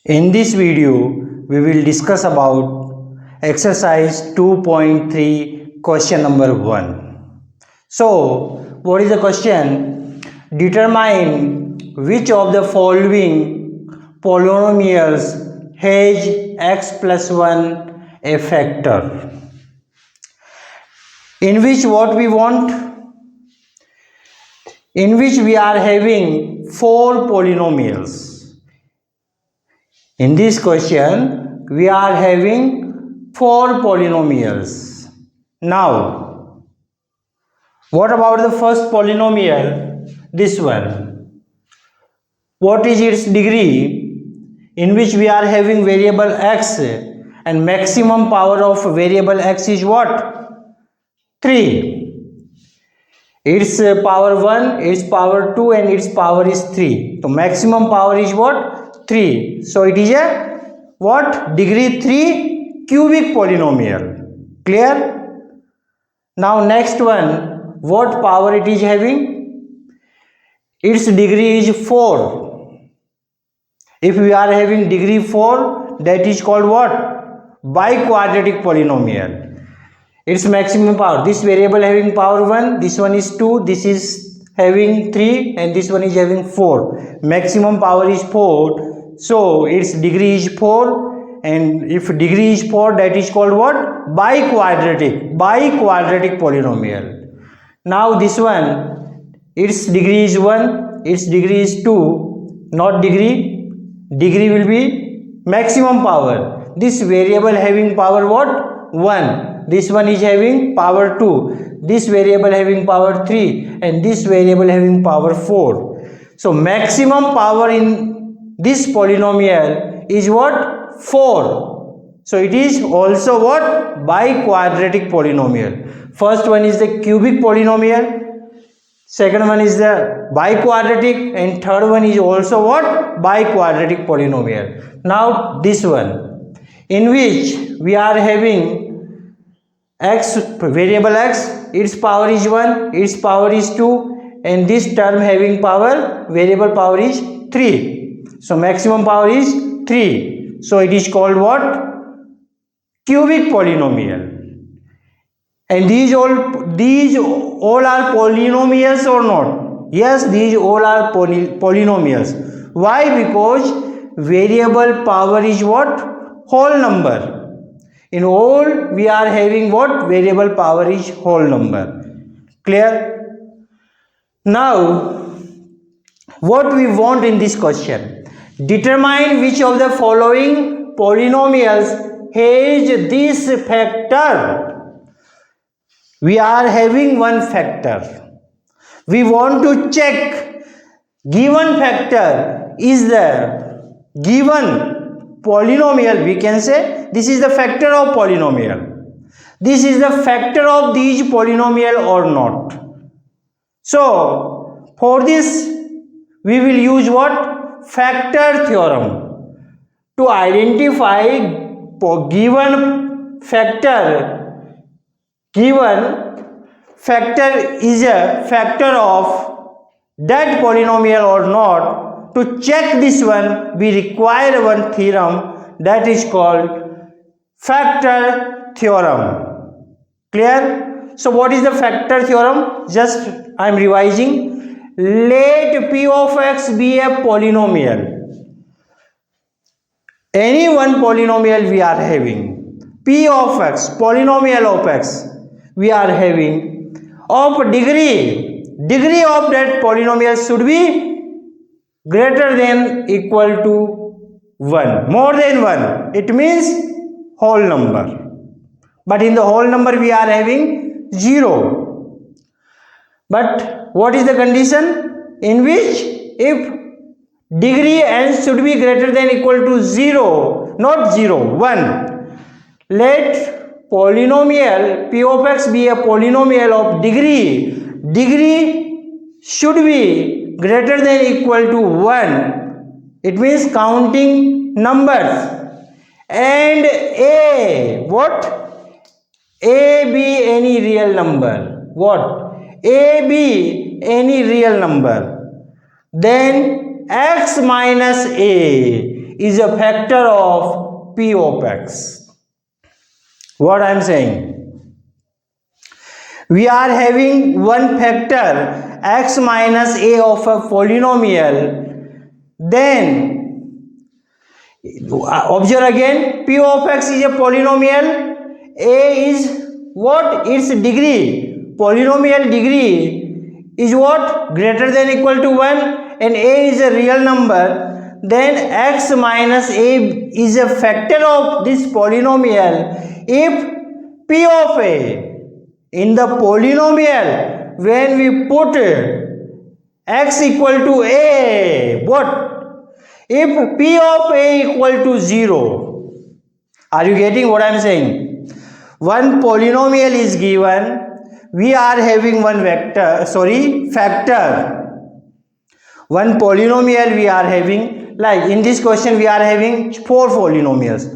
In this video, we will discuss about exercise 2.3 question number 1. So, what is the question? Determine which of the following polynomials has x plus 1 a factor. In which what we want? In which we are having 4 polynomials. In this question, we are having 4 polynomials. Now, what about the first polynomial? This one. What is its degree? In which we are having variable x and maximum power of variable x is what? 3. Its power 1, its power 2 and its power is 3. So, maximum power is what? 3. So it is a what? Degree 3 cubic polynomial. Clear? Now next one, what power it is having? Its degree is 4. If we are having degree 4, that is called what? Biquadratic polynomial. Its maximum power, this variable having power 1, this one is 2, this is having 3 and this one is having 4. Maximum power is 4. So its degree is 4, and if degree is 4, that is called what? Biquadratic polynomial. Now this one, its degree is 1, its degree is 2, not degree. Degree will be maximum power. This variable having power what? 1. This one is having power 2. This variable having power 3 and this variable having power 4. So maximum power in this polynomial is what? 4. So it is also what? Biquadratic polynomial. First one is the cubic polynomial, second one is the biquadratic, and third one is also what? Biquadratic polynomial. Now this one, in which we are having x, variable x, its power is 1, its power is 2 and this term having power, variable power is 3. So maximum power is 3. So it is called what? Cubic polynomial. And these all are polynomials or not? Yes, these all are polynomials. Why? Because variable power is what? Whole number. In all we are having what? Variable power is whole number. Clear? Now, what we want in this question? Determine which of the following polynomials has this factor. We are having one factor. We want to check given factor is the given polynomial. We can say this is the factor of polynomial. This is the factor of these polynomial or not. So for this we will use what? Factor theorem to identify given factor. Given factor is a factor of that polynomial or not. To check this one, we require one theorem that is called factor theorem. Clear? So what is the factor theorem? Just I am revising. Let p of x be a polynomial. Any one polynomial we are having. P of x, polynomial of x, we are having of degree. Degree of that polynomial should be greater than equal to 1. More than 1. It means whole number. But in the whole number we are having 0. But what is the condition? In which if degree n should be greater than equal to 0, not 0, 1. Let polynomial p of x be a polynomial of degree. Degree should be greater than equal to 1. It means counting numbers. And a, what? A be any real number. What? A be any real number, then x minus a is a factor of p of x. What I am saying? We are having one factor x minus a of a polynomial. Then observe again, p of x is a polynomial. A is what? Its degree. Polynomial degree is what? Greater than equal to 1, and a is a real number. Then x minus a is a factor of this polynomial if p of a in the polynomial, when we put x equal to a, what? If p of a equal to 0. Are you getting what I am saying? One polynomial is given, we are having one factor. One polynomial we are having, like in this question we are having 4 polynomials.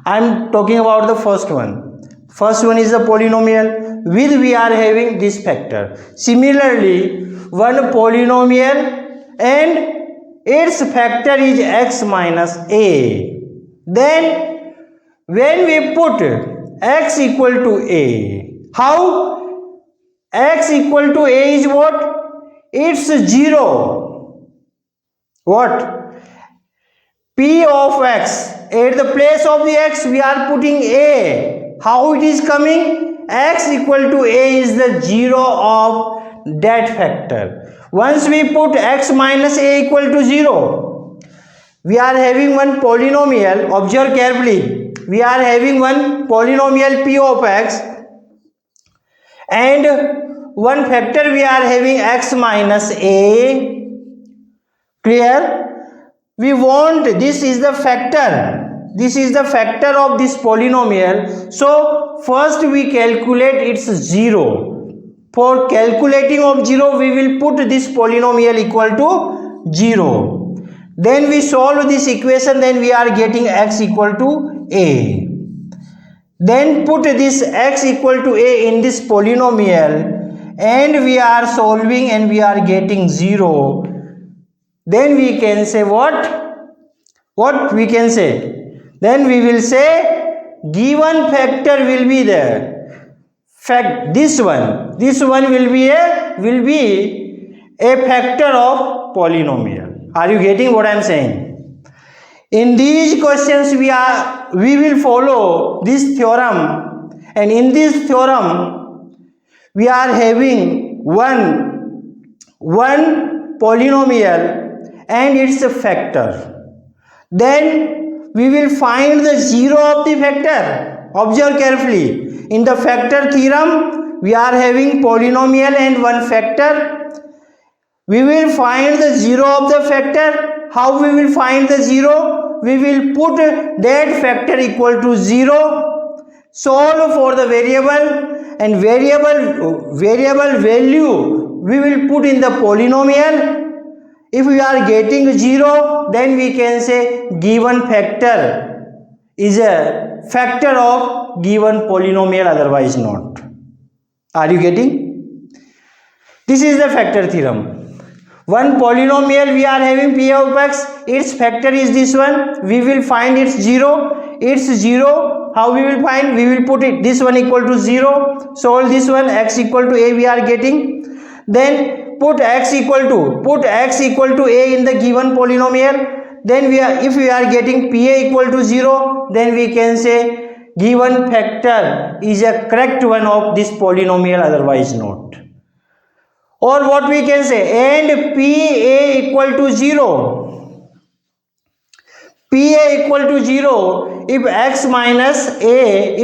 I am talking about the first one. First one is the polynomial with we are having this factor. Similarly, one polynomial and its factor is x minus a. Then when we put x equal to a, how? X equal to a is what? It's 0. What? P of x, at the place of the x we are putting a. How it is coming? X equal to a is the 0 of that factor. Once we put x minus a equal to 0, we are having one polynomial. Observe carefully. We are having one polynomial p of x and one factor we are having x minus a. Clear? We want, this is the factor. This is the factor of this polynomial. So first we calculate its 0. For calculating of 0, we will put this polynomial equal to 0. Then we solve this equation, then we are getting x equal to a. Then put this x equal to a in this polynomial and we are solving and we are getting 0. Then we can say what? What we can say? Then we will say given factor will be there. This one will be a factor of polynomial. Are you getting what I am saying? In these questions we will follow this theorem, and in this theorem we are having one polynomial and its a factor. Then we will find the 0 of the factor. Observe carefully. In the factor theorem, we are having polynomial and one factor. We will find the 0 of the factor. How we will find the 0? We will put that factor equal to 0. Solve for the variable, and variable value we will put in the polynomial. If we are getting 0, then we can say given factor is a factor of given polynomial, otherwise not. Are you getting? This is the factor theorem. One polynomial we are having p of x, its factor is this one. We will find its 0. It's 0. How we will find? We will put it this one equal to 0. Solve this one, x equal to a we are getting. Then put x equal to a in the given polynomial. Then if we are getting pa equal to 0, then we can say given factor is a correct one of this polynomial, otherwise not. Or what we can say, and pa equal to 0. Pa equal to 0 if x minus a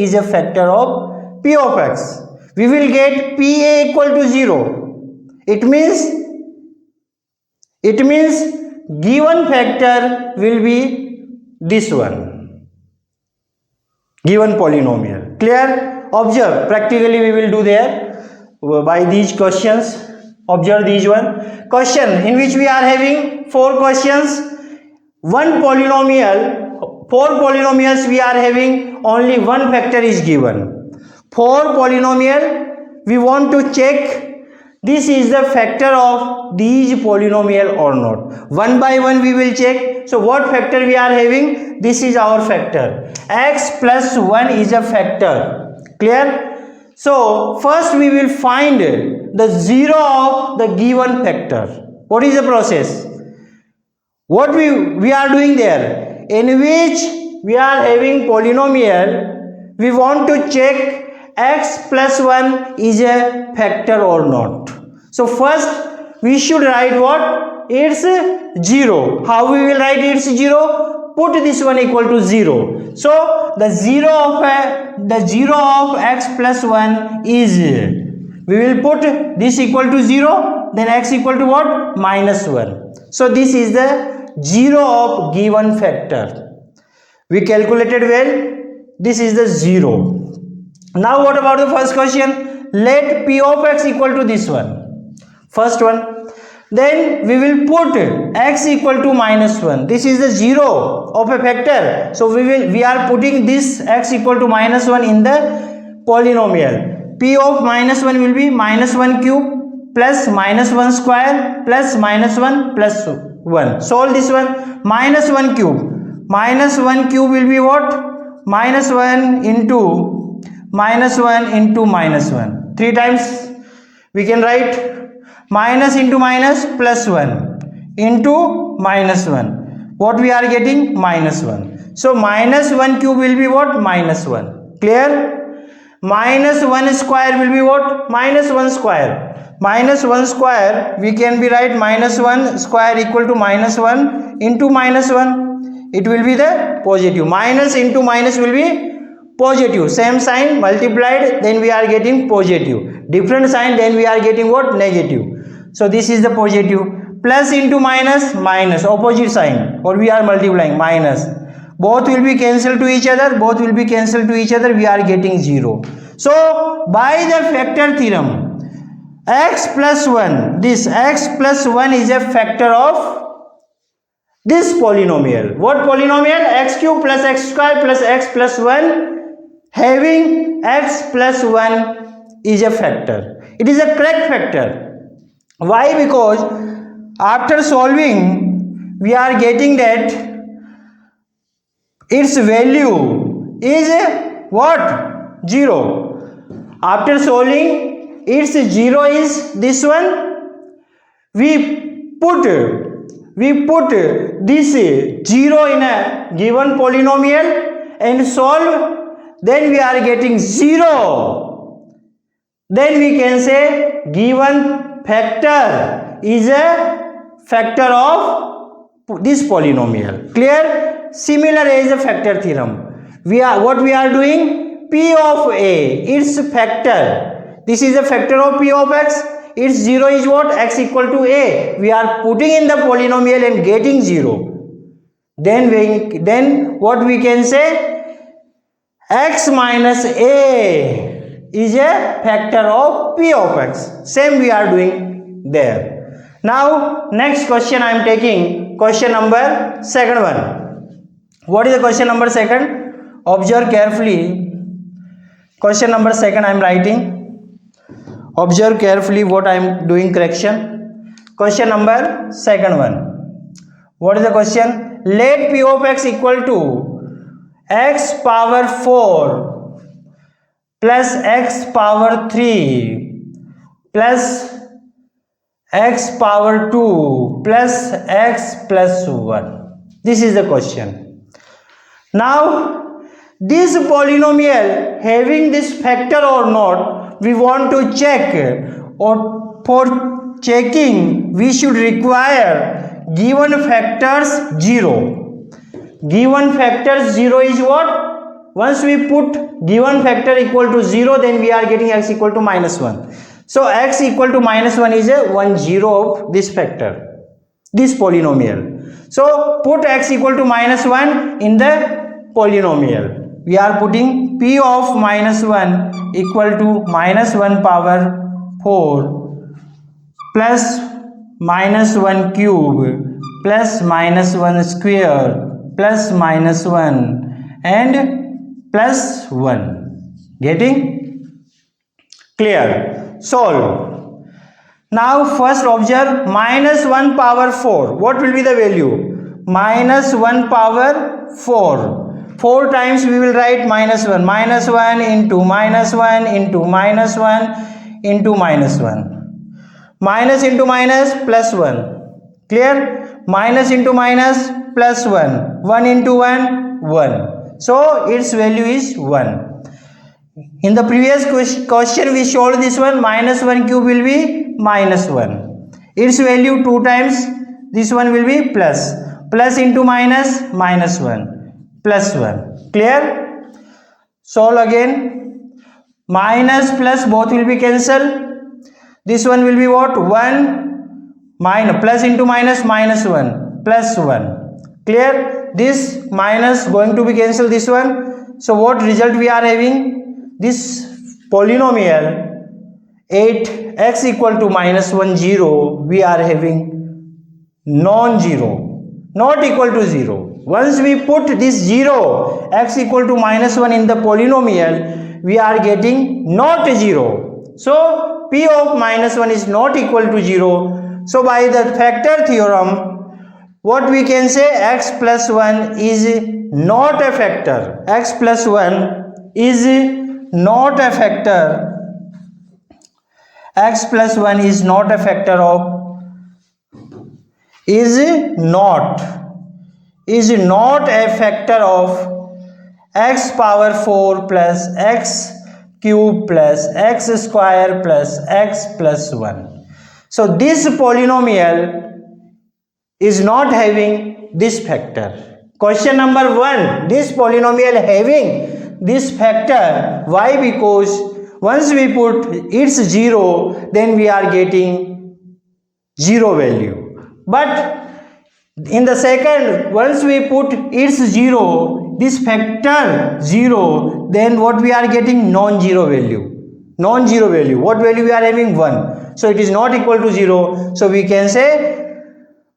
is a factor of p of x. We will get pa equal to 0. It means given factor will be this one, given polynomial. Clear? Observe, practically we will do there by these questions. Observe these one question in which we are having 4 questions. One polynomial, 4 polynomials we are having, only one factor is given. For polynomial we want to check this is the factor of these polynomial or not. One by one we will check. So what factor we are having? This is our factor. X plus 1 is a factor. Clear? So first we will find the 0 of the given factor. What is the process? What we are doing there? In which we are having polynomial, we want to check x plus 1 is a factor or not. So first we should write what? It's 0. How we will write it's 0? Put this one equal to 0. So the 0 of x plus 1 is, we will put this equal to 0, then x equal to what? Minus 1. So this is the 0 of given factor. We calculated well. This is the 0. Now what about the first question? Let p of x equal to this one, first one. Then we will put x equal to minus 1. This is the 0 of a factor. So we are putting this x equal to minus 1 in the polynomial. P of minus 1 will be minus 1 cube plus minus 1 square plus minus 1 plus 1. Solve this one. Minus 1 cube. Minus 1 cube will be what? Minus 1 into minus 1 into minus 1. 3 times we can write minus into minus plus 1 into minus 1. What we are getting? Minus 1. So minus 1 cube will be what? Minus 1. Clear? Minus 1 square will be what? Minus 1 square. Minus 1 square we can be write minus 1 square equal to minus 1 into minus 1. It will be the positive. Minus into minus will be positive. Same sign multiplied, then we are getting positive. Different sign, then we are getting what? Negative. So this is the positive. Plus into minus, minus. Opposite sign. Or we are multiplying, minus. Both will be cancelled to each other. Both will be cancelled to each other. We are getting 0. So by the factor theorem, x plus 1. This x plus 1 is a factor of this polynomial. What polynomial? X cube plus x square plus x plus 1 having x plus 1 is a factor. It is a correct factor. Why? Because after solving we are getting that its value is what? 0. After solving its 0 is this one. We put this 0 in a given polynomial and solve. Then we are getting 0. Then we can say given factor is a factor of this polynomial. Clear? Similar as a factor theorem. What we are doing? P of a, its factor. This is a factor of p of x. Its 0 is what? X equal to a. We are putting in the polynomial and getting 0. Then what we can say? X minus a is a factor of p of x. Same we are doing there. Now next question I am taking question number second one. What is the question number second? Observe carefully. Question number second I am writing. Observe carefully what I am doing correction. Question number second one. What is the question? Let p of x equal to x power 4 plus x power 3 plus x power 2 plus x plus 1. This is the question. Now this polynomial having this factor or not, we want to check, or for checking we should require given factors 0. Given factors 0 is what? Once we put given factor equal to 0, then we are getting x equal to minus 1. So x equal to minus 1 is a 1 0 of this factor, this polynomial. So put x equal to minus 1 in the polynomial. We are putting p of minus 1 equal to minus 1 power 4 plus minus 1 cube plus minus 1 square plus minus 1 and plus 1. Getting? Clear? Solve. Now first observe minus 1 power 4. What will be the value? Minus 1 power 4. 4 times we will write minus 1. Minus 1 into minus 1 into minus 1 into minus 1. Minus into minus plus 1. Clear? Minus into minus plus 1. 1 into 1, 1. So its value is 1. In the previous question we showed this one, minus 1 cube will be minus 1. Its value 2 times, this one will be plus. Plus into minus, minus 1. Plus 1. Clear? Solve again. Minus plus both will be cancelled. This one will be what? 1 minus, plus into minus, minus 1. Plus 1. Clear? This minus going to be cancelled, this one. So what result we are having? This polynomial 8x equal to minus 1 0, we are having non-zero, not equal to 0. Once we put this 0, x equal to minus 1 in the polynomial, we are getting not 0. So p of minus 1 is not equal to 0. So by the factor theorem, what we can say, x plus 1 is not a factor. X plus 1 is not a factor. X plus 1 is not a factor of, is not a factor of x power 4 plus x cube plus x square plus x plus 1. So this polynomial is not having this factor. Question number 1, this polynomial having this factor. Why? Because once we put its 0, then we are getting 0 value. But in the second, once we put its 0, this factor 0, then what we are getting? Non-zero value. Non-zero value. What value we are having? 1. So it is not equal to 0. So we can say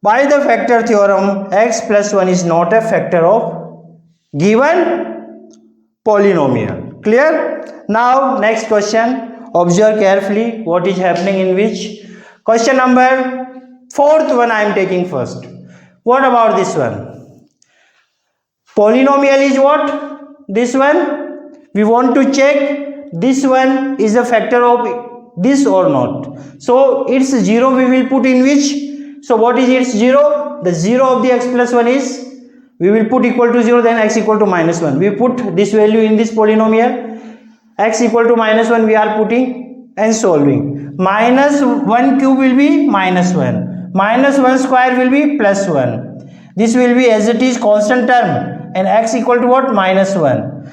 by the factor theorem, x plus 1 is not a factor of given polynomial. Clear? Now next question, observe carefully what is happening in which. Question number 4th one I am taking first. What about this one? Polynomial is what? This one. We want to check this one is a factor of this or not. So its 0 we will put in which? So what is its 0? The 0 of the x plus 1 is, we will put equal to 0, then x equal to minus 1. We put this value in this polynomial. X equal to minus 1 we are putting and solving. Minus 1 cube will be minus 1. Minus 1 square will be plus 1. This will be as it is constant term. And x equal to what? Minus 1.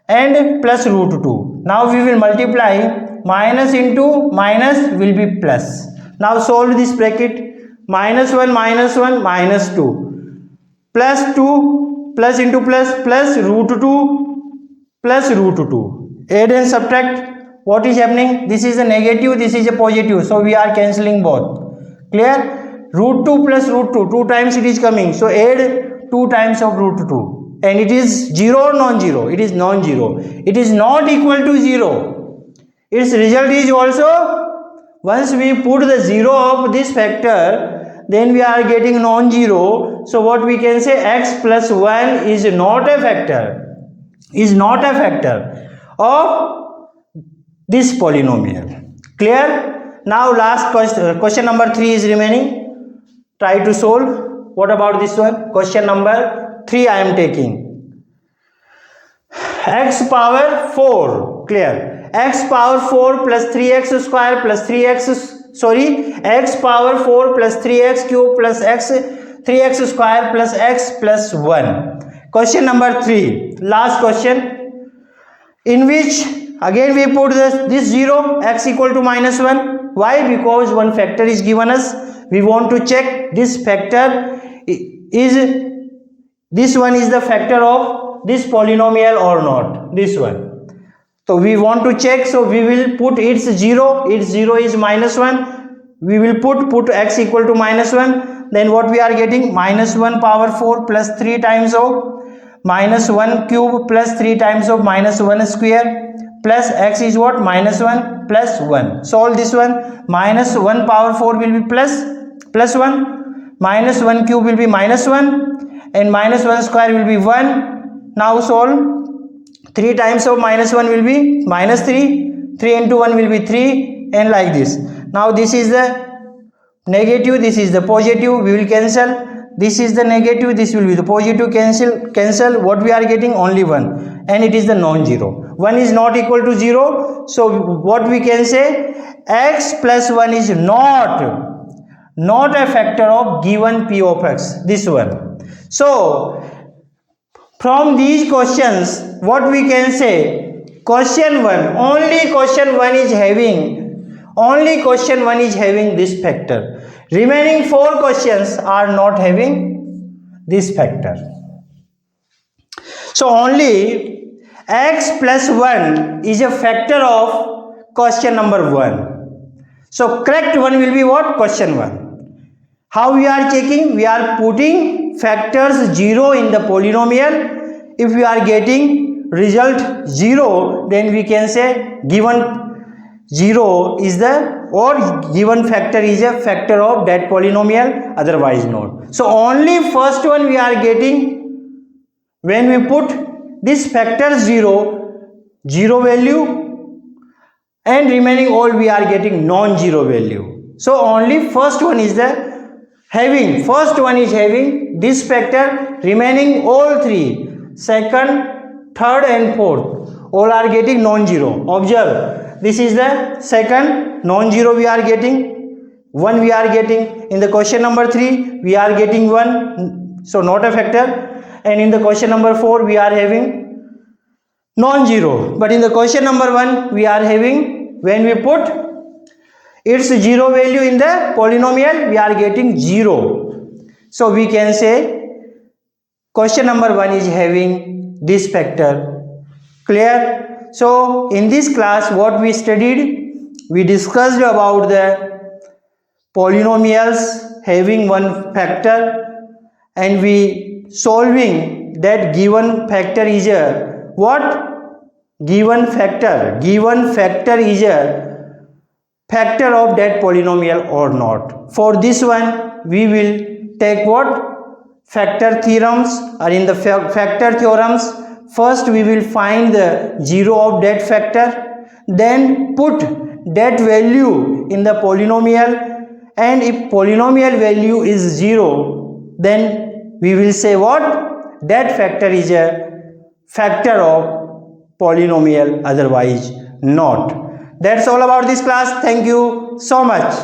And plus root 2. Now we will multiply. Minus into minus will be plus. Now solve this bracket. Minus 1 minus 1 minus 2. Plus 2 plus into plus root 2 plus root 2. Add and subtract. What is happening? This is a negative, this is a positive. So we are cancelling both. Clear? Root 2 plus root 2. 2 times it is coming. So add 2 times of root 2. And it is 0 or non-zero? It is non-zero. It is not equal to 0. Its result is also, once we put the 0 of this factor, then we are getting non-zero. So what we can say, x plus 1 is not a factor. Is not a factor of this polynomial. Clear? Now last question number 3 is remaining. Try to solve. What about this one? Question number 3 I am taking. X power 4. Clear? X power 4 plus 3x square plus 3x, x power 4 plus 3x cube plus 3x square plus x plus 1. Question number 3, last question, in which again we put this 0, x equal to minus 1. Why? Because one factor is given us. We want to check this factor is, this one is the factor of this polynomial or not. This one. So we want to check, so we will put its 0, its 0 is minus 1, we will put x equal to minus 1, then what we are getting? Minus 1 power 4 plus 3 times of minus 1 cube plus 3 times of minus 1 square plus x is what? Minus 1 plus 1. Solve this one. Minus 1 power 4 will be plus 1. Minus 1 cube will be minus 1. And minus 1 square will be 1. Now solve. 3 times of minus 1 will be minus 3. 3 into 1 will be 3. And like this. Now this is the negative, this is the positive. We will cancel. This is the negative, this will be the positive. Cancel. What we are getting? Only 1. And it is the non-zero. 1 is not equal to 0. So what we can say? X plus 1 is not a factor of given p of x. This one. So from these questions, what we can say? Question 1. Only question 1 is having this factor. Remaining 4 questions are not having this factor. So only x plus 1 is a factor of question number 1. So correct one will be what? Question 1. How we are checking? We are putting factors 0 in the polynomial. If we are getting result 0, then we can say given 0 is given factor is a factor of that polynomial, otherwise not. So only first one we are getting when we put this factor 0 value, and remaining all we are getting non-zero value. So only first one is having this factor, remaining all 3, second, third and fourth, all are getting non-zero. Observe, this is the second non-zero we are getting, 1 we are getting. In the question number 3 we are getting 1, so not a factor. And in the question number 4 we are having non-zero. But in the question number 1 we are having, when we put its 0 value in the polynomial, we are getting 0. So we can say question number 1 is having this factor. Clear? So in this class what we studied, we discussed about the polynomials having one factor, and we solving that given factor is a what? Given factor is a factor of that polynomial or not. For this one we will take what? Factor theorems. Or in the factor theorems, first we will find the 0 of that factor, then put that value in the polynomial, and if polynomial value is 0, then we will say what? That factor is a factor of polynomial, otherwise not. That's all about this class. Thank you so much.